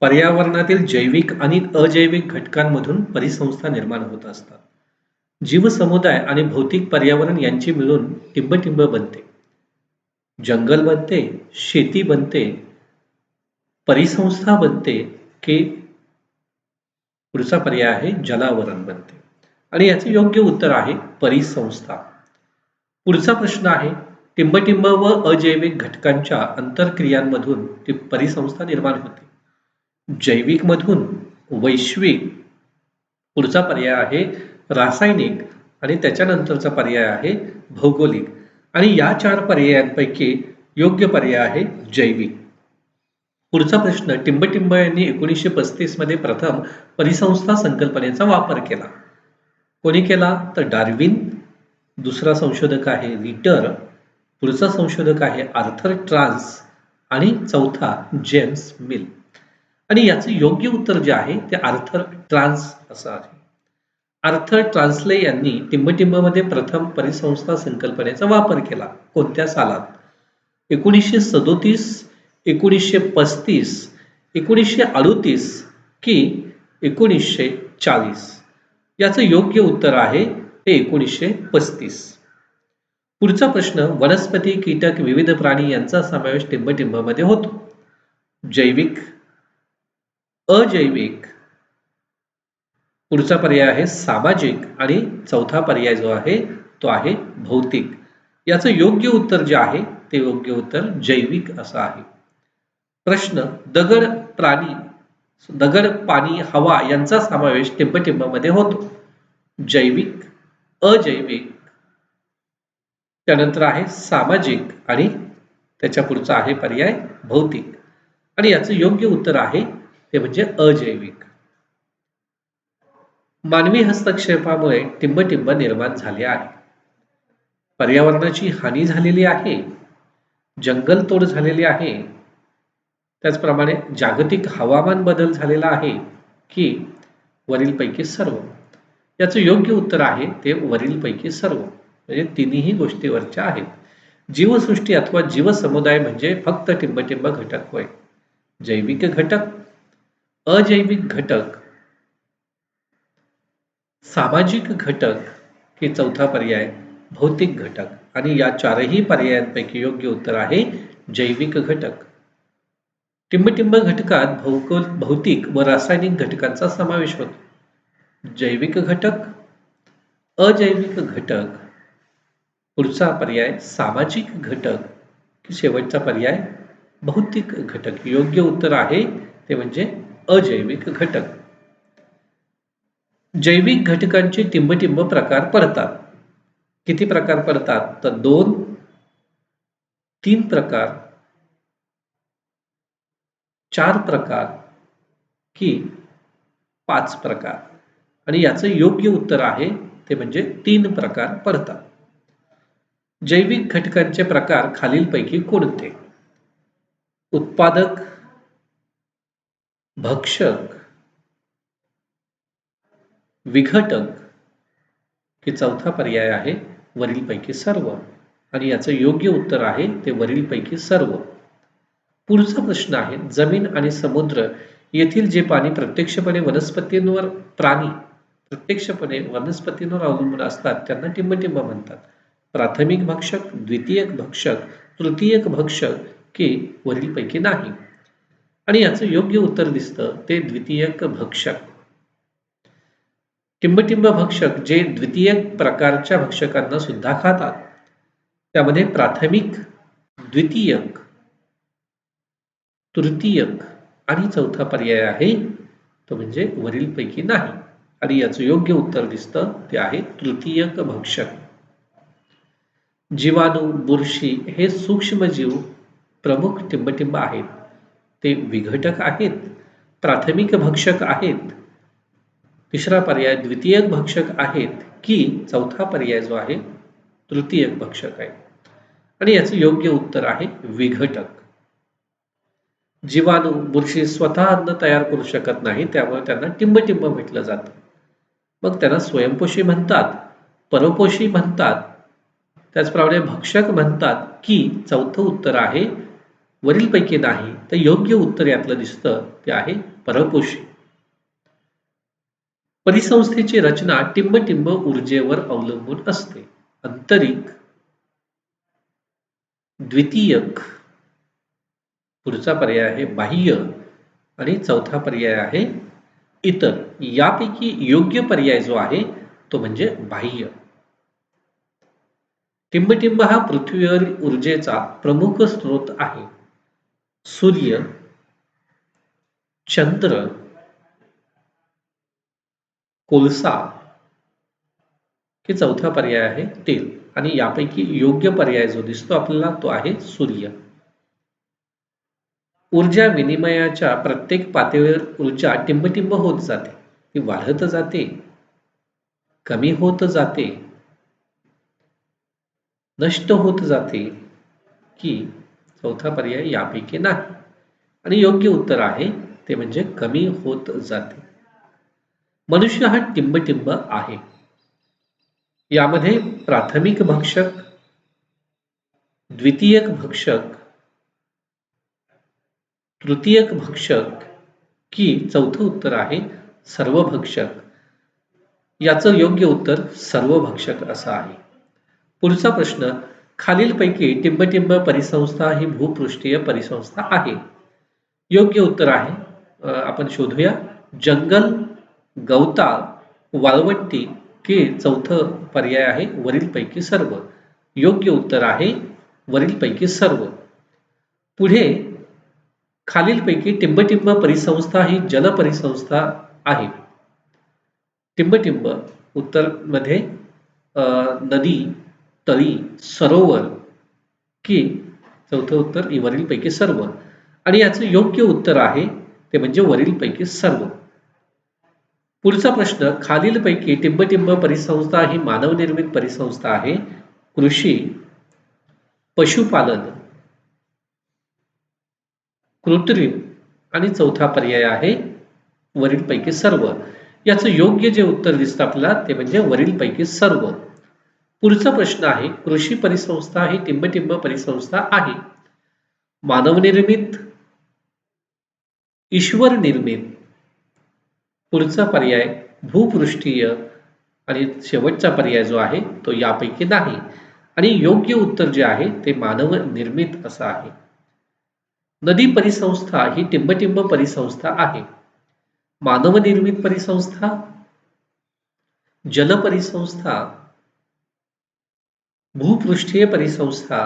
पर्यावरणातील जैविक आणि अजैविक घटकांमधून परिसंस्था निर्माण होत असतात. जीवसमुदाय आणि भौतिक पर्यावरण यांची मिळून टिंबटिंब बनते. जंगल बनते, शेती बनते, परिसंस्था बनते, की पुढचा पर्याय आहे जलावरण बनते. आणि याचे योग्य उत्तर आहे परिसंस्था. पुढचा प्रश्न आहे टिंबटिंब व अजैविक घटकांच्या आंतरक्रियांमधून परिसंस्था निर्माण होते. जैविक मधून वैश्विक, पुढचा पर्याय आहे रासायनिक आणि त्याच्यानंतरचा पर्याय आहे भौगोलिक. आणि या 4 पर्यायांपैकी योग्य पर्याय आहे जैविक. पुढचा प्रश्न टिंबटिंब यांनी 1935 मध्ये प्रथम परिसंस्था संकल्पनेचा वापर केला. कोणी केला तर डार्विन, दुसरा संशोधक आहे रिटर, पुढचा संशोधक आहे आर्थर ट्रान्स आणि चौथा जेम्स मिल. आणि याचं योग्य उत्तर जे आहे ते आर्थर ट्रान्स असं आहे. आर्थर ट्रान्सले यांनी टिंबटिंबमध्ये प्रथम परिसंस्था संकल्पनेचा वापर केला. कोणत्या सालात? 1937, 1935, 1938 की 1940? याचं योग्य उत्तर आहे ते 1935. पुढचा प्रश्न वनस्पती, कीटक, विविध प्राणी यांचा समावेश टिंबटिंबमध्ये होतो. जैविक, अजैविक, पुढचा पर्याय आहे सामाजिक आणि चौथा पर्याय जो आहे तो आहे भौतिक. याचं योग्य उत्तर जे आहे ते योग्य उत्तर जैविक असं आहे. प्रश्न दगड, पाणी, हवा यांचा समावेश टिंबटिंबमध्ये होतो. जैविक, अजैविक, त्यानंतर आहे सामाजिक आणि त्याच्या पुढचा आहे पर्याय भौतिक. आणि याचं योग्य उत्तर आहे ते म्हणजे अजैविक. मानवी हस्तक्षेपामुळे टिंबटिंब निर्माण झाले आहे. पर्यावरणाची हानी झालेली आहे, जंगलतोड झालेली आहे, त्याचप्रमाणे जागतिक हवामान बदल झालेला आहे की वरीलपैकी सर्व? याचं योग्य उत्तर आहे ते वरीलपैकी सर्व, म्हणजे तिन्ही गोष्टीवरच्या आहेत. जीवसृष्टी अथवा जीवसमुदाय म्हणजे फक्त टिंबटिंब घटक होय. जैविक घटक, अजैविक घटक, सामाजिक घटक की चौथा पर्याय भौतिक घटक. आणि या 4ही पर्यायांपैकी योग्य उत्तर आहे जैविक घटक. टिंबटिंब घटकात भौतिक व रासायनिक घटकांचा समावेश होतो. जैविक घटक, अजैविक घटक, पुढचा पर्याय सामाजिक घटक की शेवटचा पर्याय भौतिक घटक. योग्य उत्तर आहे ते म्हणजे अजैविक घटक. जैविक घटकांचे टिंबटिंब प्रकार पडतात. किती प्रकार पडतात? तर 2, 3 प्रकार, 4 प्रकार की 5 प्रकार? आणि याचं योग्य उत्तर आहे ते म्हणजे 3 प्रकार पडतात. जैविक घटकांचे प्रकार खालीलपैकी कोणते? उत्पादक, भक्षक, विघटक की चौथा पर्याय आहे वरीलपैकी सर्व? आणि याचं योग्य उत्तर आहे ते वरीलपैकी सर्व. पुढचा प्रश्न आहे जमीन आणि समुद्र येथील जे पाणी प्रत्यक्षपणे वनस्पतींवर अवलंबून असतात त्यांना टिंबटिंब म्हणतात. प्राथमिक भक्षक, द्वितीयक भक्षक, तृतीयक भक्षक की वरीलपैकी नाही? आणि याचं योग्य उत्तर दिसतं ते द्वितीयक भक्षक. टिंबटिंब भक्षक जे द्वितीयक प्रकारच्या भक्षकांना सुद्धा खातात. त्यामध्ये प्राथमिक, द्वितीयक, तृतीयक आणि चौथा पर्याय आहे तो म्हणजे वरीलपैकी नाही. आणि याचं योग्य उत्तर दिसतं ते आहे तृतीयक भक्षक. जीवाणू, बुरशी हे सूक्ष्मजीव प्रमुख टिंबटिंब आहेत. ते विघटक आहेत, प्राथमिक भक्षक आहेत, तिसरा पर्याय द्वितीयक भक्षक आहेत की चौथा पर्याय जो आहे तृतीयक भक्षक आहे? आणि याचं योग्य उत्तर आहे विघटक. जीवाणू, बुरशी स्वतः अन्न तयार करू शकत नाही, त्यामुळे त्यांना टिंबटिंब म्हटलं जातं. मग त्यांना स्वयंपोषी म्हणतात, परोपोषी म्हणतात, त्याचप्रमाणे भक्षक म्हणतात की चौथं उत्तर आहे वरीलपैकी नाही तर योग्य उत्तर यातलं दिसतं ते आहे परपोषी. परिसंस्थेची रचना टिंबटिंब ऊर्जेवर अवलंबून असते. आंतरिक, द्वितीयक, पुढचा पर्याय आहे बाह्य आणि चौथा पर्याय आहे इतर. यापैकी योग्य पर्याय जो आहे तो म्हणजे बाह्य. टिंबटिंब हा पृथ्वीवरील ऊर्जेचा प्रमुख स्रोत आहे. सूर्य, चंद्र, कोळसा हे चौथा पर्याय आहे तेल. आणि यापैकी योग्य पर्याय जो दिसतो आपल्याला तो आहे सूर्य. ऊर्जा विनिमयाच्या प्रत्येक पातळीवर ऊर्जा टिंबटिंब होत जाते. ती वाढत जाते, कमी होत जाते, नष्ट होत जाते की चौथा पर्याय यापैकी नाही. आणि योग्य उत्तर आहे ते म्हणजे कमी होत जाते. मनुष्य हा टिंबटिंब आहे. यामध्ये प्राथमिक भक्षक, द्वितीयक भक्षक, तृतीयक भक्षक की चौथं उत्तर आहे सर्व भक्षक. याचं योग्य उत्तर सर्व भक्षक असं आहे. पुढचा प्रश्न, खालीलपैकी टिंबटिंब परिसंस्था ही भूपृष्ठीय परिसंस्था आहे. योग्य उत्तर आहे आपण शोधूया. जंगल, गवताळ, वाळवंटी की चौथं पर्याय आहे वरीलपैकी सर्व. योग्य उत्तर आहे वरीलपैकी सर्व. पुढे खालीलपैकी टिंबटिंब परिसंस्था ही जलपरिसंस्था आहे. टिंबटिंब उत्तर मध्ये नदी, तळी, सरोवर की चौथं उत्तर वरीलपैकी सर्व. आणि याचं योग्य उत्तर आहे ते म्हणजे वरीलपैकी सर्व. पुढचा प्रश्न, खालीलपैकी टिंबटिंब परिसंस्था ही मानवनिर्मित परिसंस्था आहे. कृषी, पशुपालन, कृत्रिम आणि चौथा पर्याय आहे वरीलपैकी सर्व. याचं योग्य जे उत्तर दिसतं आपल्याला ते म्हणजे वरीलपैकी सर्व. पुढचा प्रश्न आहे, कृषी परिसंस्था ही टिंबटिंब परिसंस्था आहे. मानवनिर्मित, ईश्वर निर्मित, पुढचा पर्याय भूपृष्ठीय आणि शेवटचा पर्याय जो आहे तो यापैकी नाही. आणि योग्य उत्तर जे आहे ते मानव निर्मित असं आहे. नदी परिसंस्था ही टिंबटिंब परिसंस्था आहे. मानवनिर्मित परिसंस्था, जलपरिसंस्था, भूपृष्ठीय परिसंस्था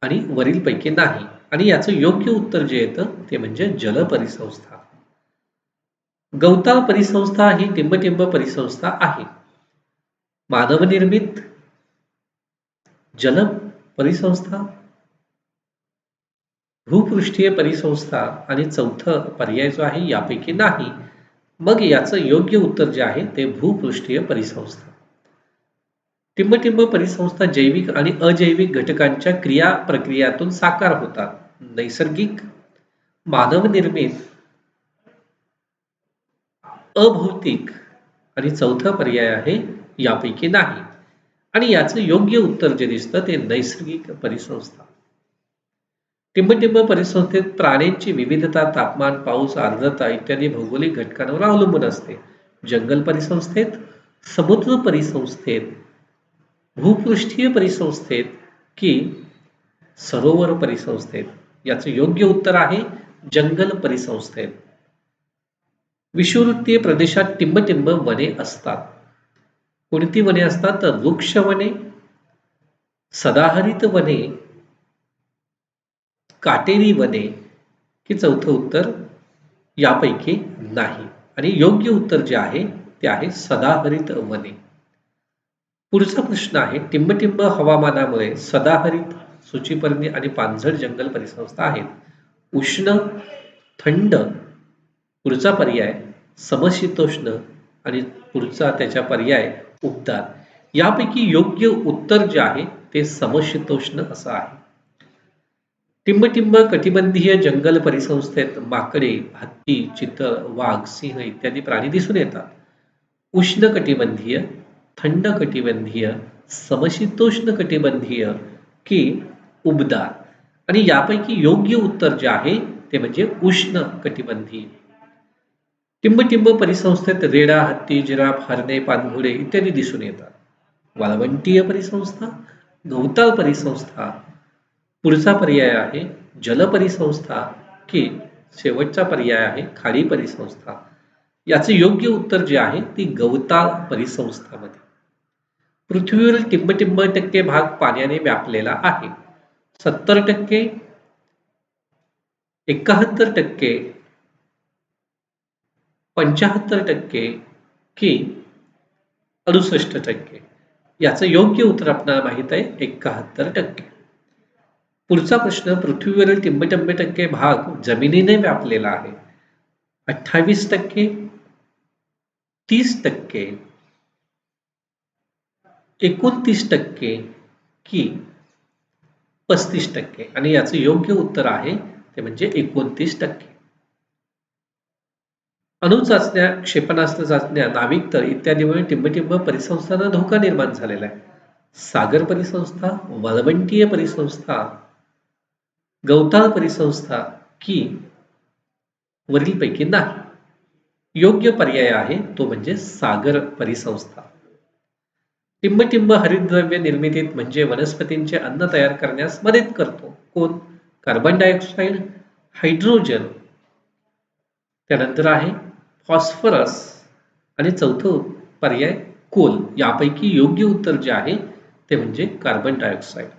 आणि वरीलपैकी नाही. आणि याचं योग्य उत्तर जे येतं ते म्हणजे जलपरिसंस्था. गवताळ परिसंस्था ही टिंबटिंब परिसंस्था आहे. मानवनिर्मित, जल परिसंस्था, भूपृष्ठीय परिसंस्था आणि चौथं पर्याय जो आहे यापैकी नाही. मग याचं योग्य उत्तर जे आहे ते भूपृष्ठीय परिसंस्था. टिंबटिंब परिसंस्था जैविक आणि अजैविक घटकांच्या क्रिया प्रक्रियातून साकार होतात. नैसर्गिक, मानवनिर्मित, अभौतिक आणि चौथा पर्याय आहे यापैकी नाही. आणि याचं योग्य उत्तर जे दिसतं ते नैसर्गिक परिसंस्था. टिंबटिंब परिसंस्थेत प्राण्यांची विविधता तापमान, पाऊस, आर्द्रता इत्यादी भौगोलिक घटकांवर अवलंबून असते. जंगल परिसंस्थेत, समुद्र परिसंस्थेत, भूपृष्ठीय परिसंस्थेत की सरोवर परिसंस्थेत. याचं योग्य उत्तर आहे जंगल परिसंस्थेत. विषुववृत्तीय प्रदेशात टिंबटिंब वने असतात. कोणती वने असतात तर वृक्ष वने, सदाहरित वने, काटेरी वने की चौथं उत्तर यापैकी नाही. आणि योग्य उत्तर जे आहे ते आहे सदाहरित वने. पुढचा प्रश्न आहे, टिंबटिंब हवामानामुळे सदाहरित, सूचीपर्णी आणि पानझड जंगल परिसंस्था आहेत. उष्ण, थंड, पुढचा पर्याय समशीतोष्ण आणि पुढचा त्याच्या पर्याय उबदार. यापैकी योग्य उत्तर जे आहे ते समशीतोष्ण असं आहे. टिंबटिंब कटिबंधीय जंगल परिसंस्थेत माकडे, हत्ती, चितळ, वाघ, सिंह इत्यादी प्राणी दिसून येतात. उष्ण कटिबंधीय, थंड कटिबंधीय, समशीतोष्ण कटिबंधीय की उबदार. आणि यापैकी योग्य उत्तर जे आहे ते म्हणजे उष्ण कटिबंधीय. टिंबटिंब परिसंस्थेत रेडा, हत्ती, जिराफ, हरणे, पाणघोडे इत्यादी दिसून येतात. वाळवंटीय परिसंस्था, गवताळ परिसंस्था, पुढचा पर्याय आहे जलपरिसंस्था की शेवटचा पर्याय आहे खाडी परिसंस्था. याचे योग्य उत्तर जे आहे ती गवताळ परिसंस्थामध्ये. पृथ्वीवरील टिंबटिंब टक्के भाग पाण्याने व्यापलेला आहे. 70%, 71%, 75% की 68%. याचं योग्य उत्तर आपल्याला माहित आहे 71%. पुढचा प्रश्न, पृथ्वीवरील टिंबटिंब टक्के भाग जमिनीने व्यापलेला आहे. 28%, 30%, 29% की 35%. आणि याचं योग्य उत्तर आहे ते म्हणजे 29%. अणुचाचण्या, क्षेपणास्त्र चाचण्या, नाविकतळ इत्यादीमुळे टिंबटिंब परिसंस्थांना धोका निर्माण झालेला आहे. सागर परिसंस्था, वाळवंटीय परिसंस्था, गवताळ परिसंस्था की वरीलपैकी नाही. योग्य पर्याय आहे तो म्हणजे सागर परिसंस्था. टिंबटिंब हरितद्रव्य निर्मितीत म्हणजे वनस्पतींचे अन्न तयार करण्यास मदत करतो. कोण? कार्बन डायऑक्साईड, हायड्रोजन, त्यानंतर आहे फॉस्फरस आणि चौथं पर्याय कोल. यापैकी योग्य उत्तर जे आहे ते म्हणजे कार्बन डायऑक्साईड.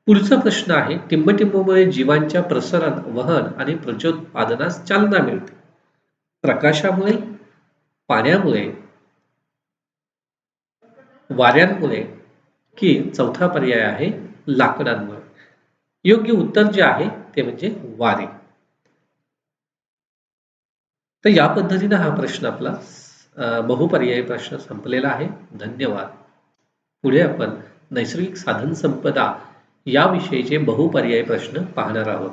पुढचा प्रश्न आहे, टिंबटिंबमुळे जीवांच्या प्रसरण, वहन आणि प्रजोत्पादनास चालना मिळते. प्रकाशामुळे, पाण्यामुळे, वाऱ्यांमुळे की चौथा पर्याय आहे लाकडांमुळे. योग्य उत्तर जे आहे ते म्हणजे वारे. तर या पद्धतीने हा प्रश्न आपला बहुपर्यायी प्रश्न संपलेला आहे. धन्यवाद. पुढे आपण नैसर्गिक साधन संपदा याविषयीचे बहुपर्यायी प्रश्न पाहणार आहोत.